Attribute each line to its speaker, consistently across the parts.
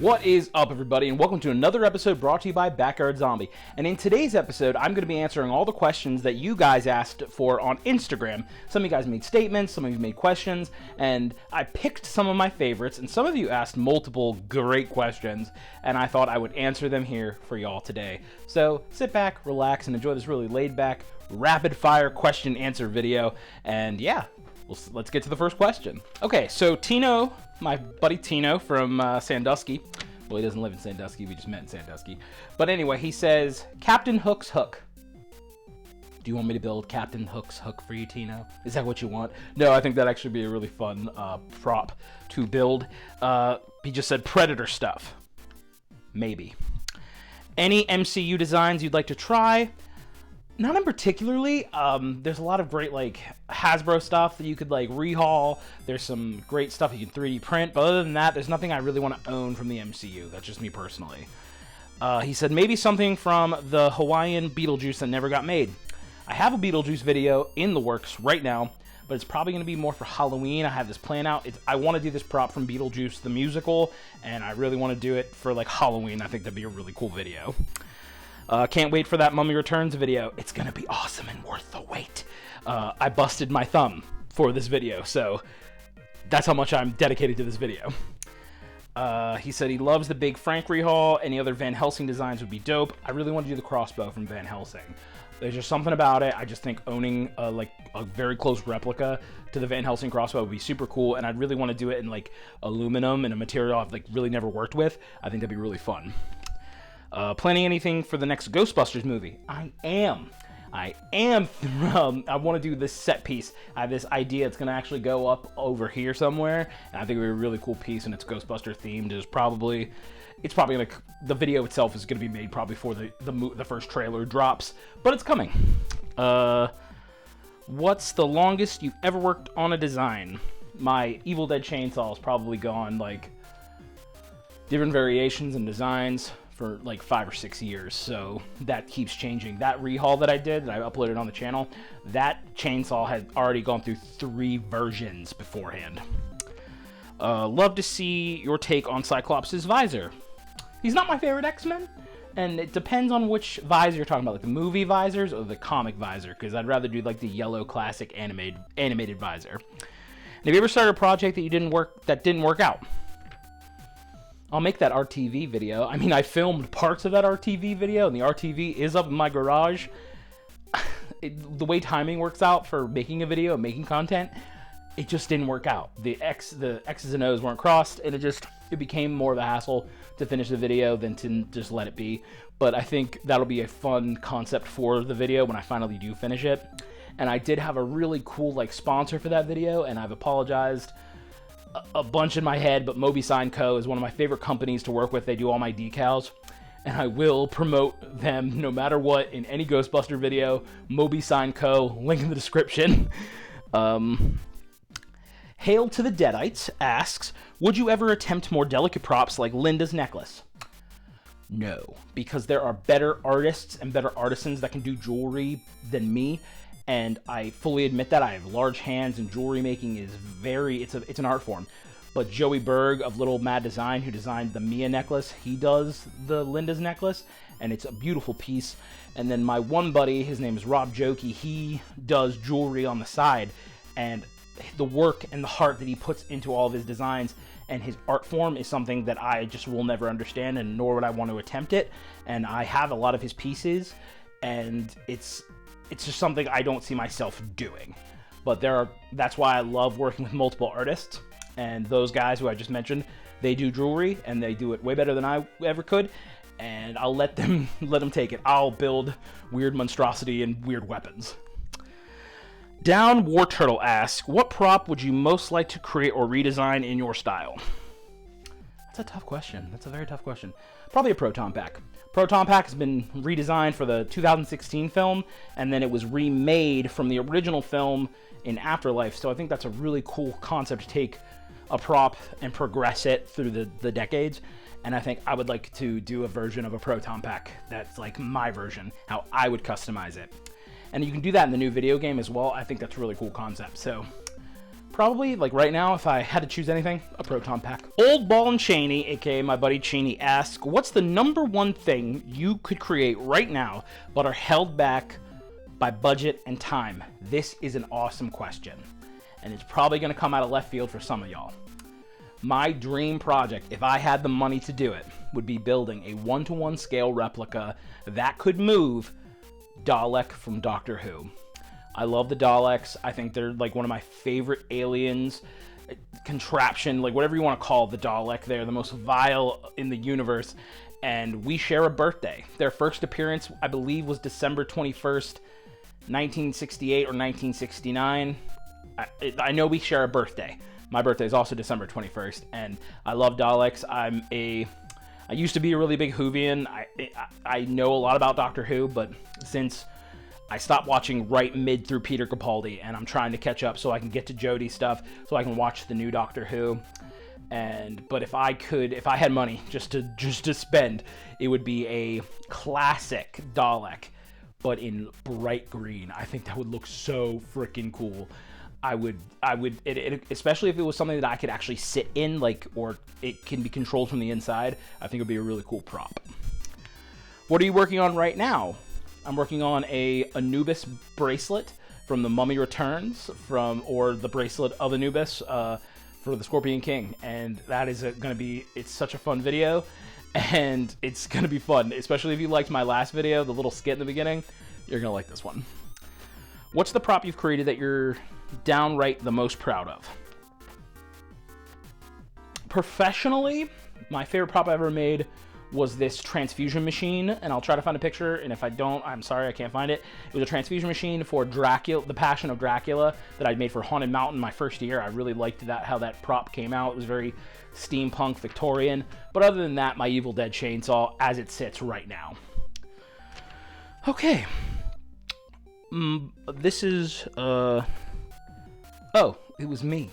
Speaker 1: What is up, everybody, and welcome to another episode brought to you by Backyard Zombie. And in today's episode, I'm going to be answering all the questions that you guys asked for on Instagram. Some of you guys made statements, some of you made questions, and I picked some of my favorites, and some of you asked multiple great questions, and I thought I would answer them here for y'all today. So sit back, relax, and enjoy this really laid-back, rapid-fire question-answer video, and yeah, let's get to the first question. Okay, so Tino, my buddy Tino from Sandusky. Well, he doesn't live in Sandusky. We just met in Sandusky. But anyway, he says, Captain Hook's hook. Do you want me to build Captain Hook's hook for you, Tino? Is that what you want? No, I think that'd actually be a really fun prop to build. He just said Predator stuff. Maybe. Any MCU designs you'd like to try? Not in particularly. There's a lot of great like Hasbro stuff that you could like rehaul. There's some great stuff you can 3D print, but other than that, there's nothing I really want to own from the MCU. That's just me personally. He said maybe something from the Hawaiian Beetlejuice that never got made. I have a Beetlejuice video in the works right now, but it's probably going to be more for Halloween. I have this plan out. I want to do this prop from Beetlejuice the musical, and I really want to do it for like Halloween. I think that'd be a really cool video. Can't wait for that Mummy Returns video. It's gonna be awesome and worth the wait. I busted my thumb for this video, so that's how much I'm dedicated to this video. He said he loves the big Frank rehaul. Any other Van Helsing designs would be dope. I really want to do the crossbow from Van Helsing. There's just something about it. I just think owning like a very close replica to the Van Helsing crossbow would be super cool, and I'd really want to do it in like aluminum and a material I've like really never worked with. I think that'd be really fun. Planning anything for the next Ghostbusters movie? I am. I want to do this set piece. I have this idea. It's going to actually go up over here somewhere, and I think it would be a really cool piece, and it's Ghostbuster themed. It's probably going to, the video itself is going to be made probably before the first trailer drops, but it's coming. What's the longest you've ever worked on a design? My Evil Dead chainsaw has probably gone like different variations and designs for like 5 or 6 years, so that keeps changing. That rehaul that I did, that I uploaded on the channel, that chainsaw had already gone through 3 versions beforehand. Love to see your take on Cyclops' visor. He's not my favorite X-Men, and it depends on which visor you're talking about, like the movie visors or the comic visor, because I'd rather do like the yellow classic animated visor. And have you ever started a project that didn't work out? I'll make that RTV video. I mean, I filmed parts of that RTV video, and the RTV is up in my garage. The way timing works out for making a video and making content, it just didn't work out. The X's and O's weren't crossed, and it became more of a hassle to finish the video than to just let it be. But I think that'll be a fun concept for the video when I finally do finish it. And I did have a really cool like sponsor for that video, and I've apologized a bunch in my head, but MobiSign Co. is one of my favorite companies to work with. They do all my decals, and I will promote them no matter what in any Ghostbuster video. MobiSign Co. Link in the description. Hail to the Deadites asks, would you ever attempt more delicate props like Linda's necklace? No, because there are better artists and better artisans that can do jewelry than me. And I fully admit that. I have large hands, and jewelry making is it's an art form. But Joey Berg of Little Mad Design, who designed the Mia necklace, he does the Linda's necklace, and it's a beautiful piece. And then my one buddy, his name is Rob Jokey, he does jewelry on the side, and the work and the heart that he puts into all of his designs and his art form is something that I just will never understand, and nor would I want to attempt it. And I have a lot of his pieces, and it's just something I don't see myself doing. But that's why I love working with multiple artists. And those guys who I just mentioned, they do jewelry, and they do it way better than I ever could. And I'll let them take it. I'll build weird monstrosity and weird weapons. Down War Turtle asks, what prop would you most like to create or redesign in your style? That's a tough question. That's a very tough question. Probably a Proton Pack. Proton Pack has been redesigned for the 2016 film, and then it was remade from the original film in Afterlife, so I think that's a really cool concept to take a prop and progress it through the decades, and I think I would like to do a version of a Proton Pack that's like my version, how I would customize it. And you can do that in the new video game as well. I think that's a really cool concept, so Probably, like right now, if I had to choose anything, a proton pack. Old Ball and Cheney, aka my buddy Cheney, asks, what's the number one thing you could create right now but are held back by budget and time? This is an awesome question, and it's probably going to come out of left field for some of y'all. My dream project, if I had the money to do it, would be building a 1-to-1 scale replica that could move Dalek from Doctor Who. I love the Daleks. I think they're like one of my favorite aliens, contraption, like whatever you want to call the Dalek. They're the most vile in the universe, and we share a birthday. Their first appearance, I believe, was December 21st, 1968 or 1969. I know we share a birthday. My birthday is also December 21st, and I love Daleks. I used to be a really big Whovian. I know a lot about Doctor Who, but since I stopped watching right mid through Peter Capaldi, and I'm trying to catch up so I can get to Jodie stuff, so I can watch the new Doctor Who. But if I had money just to spend, it would be a classic Dalek, but in bright green. I think that would look so freaking cool. I would, especially if it was something that I could actually sit in, like, or it can be controlled from the inside. I think it would be a really cool prop. What are you working on right now? I'm working on a Anubis bracelet from The Mummy Returns, or the bracelet of Anubis for the Scorpion King, and that is going to be, it's such a fun video, and it's going to be fun, especially if you liked my last video, the little skit in the beginning. You're going to like this one. What's the prop you've created that you're downright the most proud of? Professionally, my favorite prop I ever made was this transfusion machine, and I'll try to find a picture, and if I don't, I'm sorry, I can't find it. It was a transfusion machine for Dracula, The Passion of Dracula, that I'd made for Haunted Mountain my first year. I really liked that, how that prop came out. It was very steampunk, Victorian, but other than that, my Evil Dead chainsaw as it sits right now. Okay. This is, oh, it was me.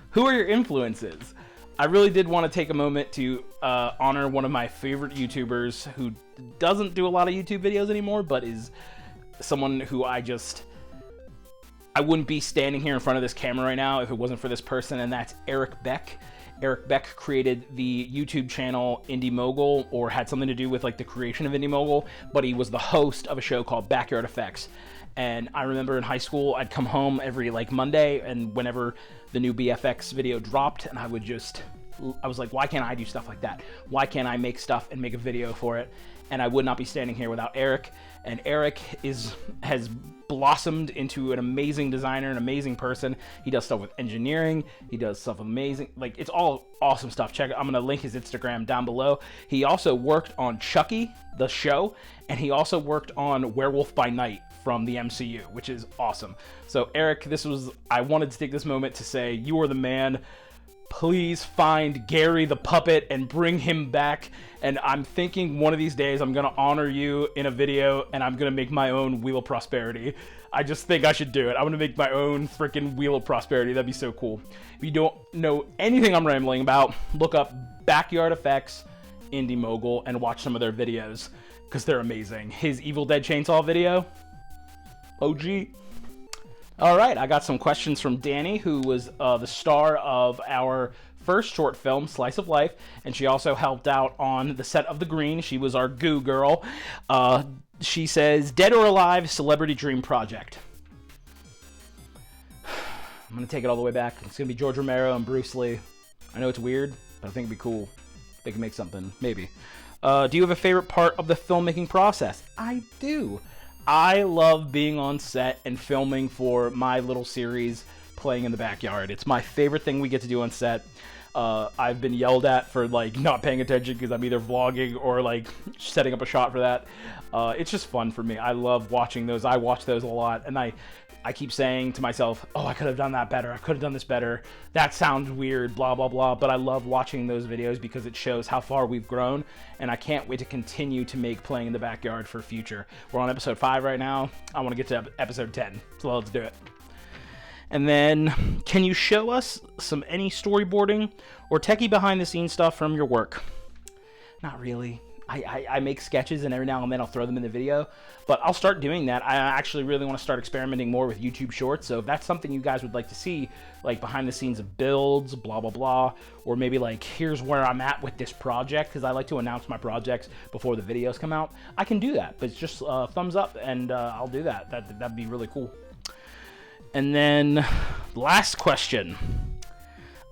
Speaker 1: Who are your influences? I really did want to take a moment to honor one of my favorite YouTubers who doesn't do a lot of YouTube videos anymore, but is someone who I wouldn't be standing here in front of this camera right now if it wasn't for this person, and that's Eric Beck. Eric Beck created the YouTube channel Indie Mogul, or had something to do with like the creation of Indie Mogul, but he was the host of a show called Backyard Effects. And I remember in high school, I'd come home every like Monday, and whenever the new BFX video dropped, and I was like, why can't I do stuff like that? Why can't I make stuff and make a video for it? And I would not be standing here without Eric. And Eric has blossomed into an amazing designer, an amazing person. He does stuff with engineering. He does stuff amazing. Like, it's all awesome stuff. Check it. I'm going to link his Instagram down below. He also worked on Chucky, the show, and he also worked on Werewolf by Night from the MCU, which is awesome. So Eric, I wanted to take this moment to say, you are the man. Please find Gary the puppet and bring him back. And I'm thinking one of these days I'm gonna honor you in a video, and I'm gonna make my own Wheel of Prosperity. I just think I should do it. I'm gonna make my own freaking Wheel of Prosperity. That'd be so cool. If you don't know anything I'm rambling about, look up Backyard Effects Indie Mogul and watch some of their videos, because they're amazing. His Evil Dead chainsaw video, OG. All right, I got some questions from Danny, who was the star of our first short film, Slice of Life, and she also helped out on the set of The Green. She was our goo girl. She says, dead or alive, celebrity dream project. I'm going to take it all the way back. It's going to be George Romero and Bruce Lee. I know it's weird, but I think it'd be cool. They can make something, maybe. Do you have a favorite part of the filmmaking process? I do. I love being on set and filming for my little series, Playing in the Backyard. It's my favorite thing we get to do on set. I've been yelled at for like not paying attention because I'm either vlogging or like setting up a shot for that. It's just fun for me. I love watching those. I watch those a lot, and I keep saying to myself, oh, I could have done that better. I could have done this better. That sounds weird, blah, blah, blah. But I love watching those videos because it shows how far we've grown. And I can't wait to continue to make Playing in the Backyard for future. We're on episode 5 right now. I want to get to episode 10. So let's do it. And then, can you show us any storyboarding or techie behind the scenes stuff from your work? Not really. I make sketches and every now and then I'll throw them in the video, but I'll start doing that. I actually really want to start experimenting more with YouTube Shorts, so if that's something you guys would like to see, like behind the scenes of builds, blah, blah, blah, or maybe like, here's where I'm at with this project, because I like to announce my projects before the videos come out, I can do that, but it's just thumbs up, and I'll do that. That'd be really cool. And then, last question.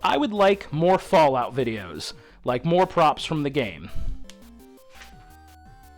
Speaker 1: I would like more Fallout videos, like more props from the game.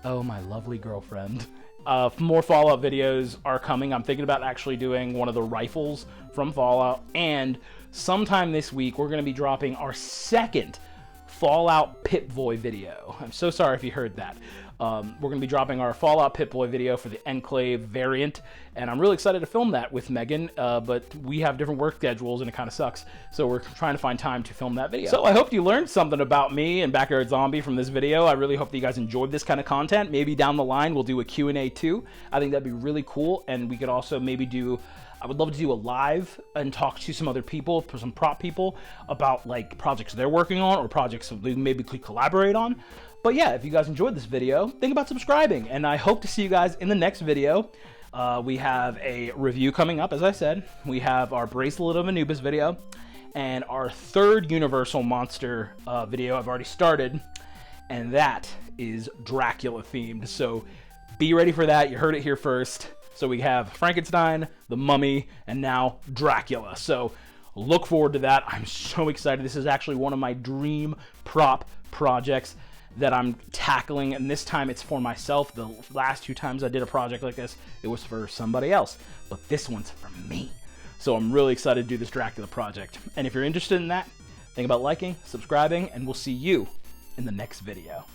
Speaker 1: Oh, my lovely girlfriend. More Fallout videos are coming. I'm thinking about actually doing one of the rifles from Fallout, and sometime this week we're going to be dropping our second Fallout Pip-Boy video. I'm so sorry if you heard that. We're going to be dropping our Fallout Pip-Boy video for the Enclave variant, and I'm really excited to film that with Megan, but we have different work schedules and it kind of sucks, so we're trying to find time to film that video. So I hope you learned something about me and Backyard Zombie from this video. I really hope that you guys enjoyed this kind of content. Maybe down the line we'll do a Q&A too. I think that'd be really cool, and we could also maybe do... I would love to do a live and talk to some other people, some prop people, about like projects they're working on or projects that we maybe could collaborate on. But yeah, if you guys enjoyed this video, think about subscribing, and I hope to see you guys in the next video. We have a review coming up, as I said. We have our Bracelet of Anubis video, and our third Universal Monster video I've already started, and that is Dracula themed. So be ready for that. You heard it here first. So we have Frankenstein, the Mummy, and now Dracula. So look forward to that. I'm so excited. This is actually one of my dream prop projects that I'm tackling, and this time it's for myself. The last 2 times I did a project like this, it was for somebody else, but this one's for me. So I'm really excited to do this Dracula project. And if you're interested in that, think about liking, subscribing, and we'll see you in the next video.